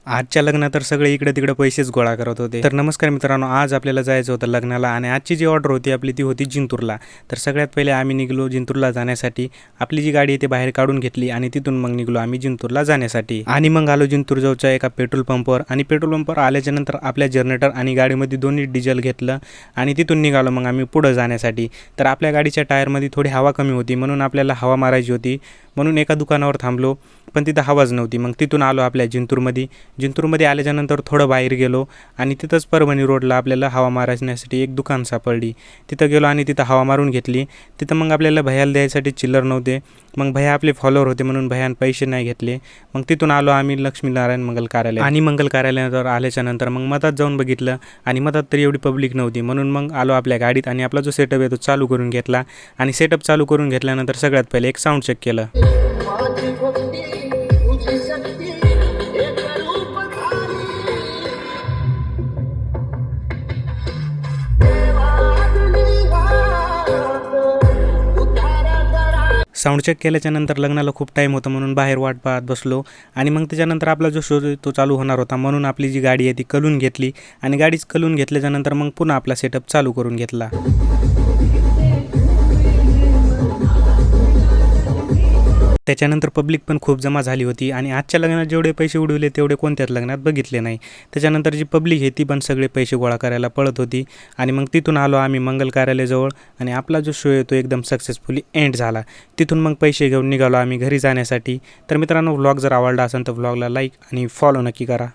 आजच्या लग्नात तर सगळे इकडे तिकडे पैसेच गोळा करत होते। तर नमस्कार मित्रांनो, आज आपल्याला जायचं होतं लग्नाला आणि आजची जी ऑर्डर होती आपली ती होती जिंतूरला। तर सगळ्यात पहिले आम्ही निघलो जिंतूरला जाण्यासाठी। आपली जी गाडी आहे ती बाहेर काढून घेतली आणि तिथून मग निघलो आम्ही जिंतूरला जाण्यासाठी। आणि मग आलो जिंतूर जवळच्या एका पेट्रोल पंपवर आणि पेट्रोल पंपवर आल्याच्या नंतर आपल्या जनरेटर आणि गाडीमध्ये दोन्ही डिझेल घेतलं आणि तिथून निघालो मग आम्ही पुढे जाण्यासाठी। तर आपल्या गाडीच्या टायरमध्ये थोडी हवा कमी होती म्हणून आपल्याला हवा मारायची होती, म्हणून एका दुकानावर थांबलो पण तिथं हवाच नव्हती। मग तिथून आलो आपल्या जिंतूरमध्ये आल्याच्यानंतर थोडं बाहेर गेलो आणि तिथंच परभणी रोडला आपल्याला हवा मारण्यासाठी एक दुकान सापडली। तिथं गेलो आणि तिथं हवा मारून घेतली। तिथं मग आपल्याला भैयाला द्यायसाठी चिल्लर नव्हते, मग भैया आपले फॉलोअर होते म्हणून भैयाने पैसे नाही घेतले। मग तिथून आलो आम्ही लक्ष्मीनारायण मंगल कार्यालय आणि मंगल कार्यालयावर आल्याच्यानंतर मग मधात जाऊन बघितलं आणि मधात तर एवढी पब्लिक नव्हती, म्हणून मग आलो आपल्या गाडीत आणि आपला जो सेटअप आहे तो चालू करून घेतला। आणि सेटअप चालू करून घेतल्यानंतर सगळ्यात पहिले एक साऊंड चेक केलं। साऊंड चेक केल्याच्या नंतर लग्नाला खूप टाईम होता म्हणून बाहेर वाट पाहत बसलो आणि मग त्याच्यानंतर आपला जो शो तो चालू होणार होता म्हणून आपली जी गाडी आहे ती कलून घेतली आणि गाडीच कलून घेतल्याच्यानंतर मग पुन्हा आपला सेटअप चालू करून घेतला। त्याच्यानंतर पब्लिक पण खूप जमा झाली होती आणि आजच्या लग्नात जेवढे पैसे उडवले तेवढे कोणत्याच लग्नात बघितले नाही। त्याच्यानंतर जी पब्लिक आहे ती पण सगळे पैसे गोळा करायला पळत होती आणि मग तिथून आलो आम्ही मंगल कार्यालयाजवळ आणि आपला जो शो आहे तो एकदम सक्सेसफुली एंड झाला। तिथून मग पैसे घेऊन निघालो आम्ही घरी जाण्यासाठी। तर मित्रांनो, व्लॉग जर आवडला असेल तर व्लॉगला लाईक आणि फॉलो नक्की करा।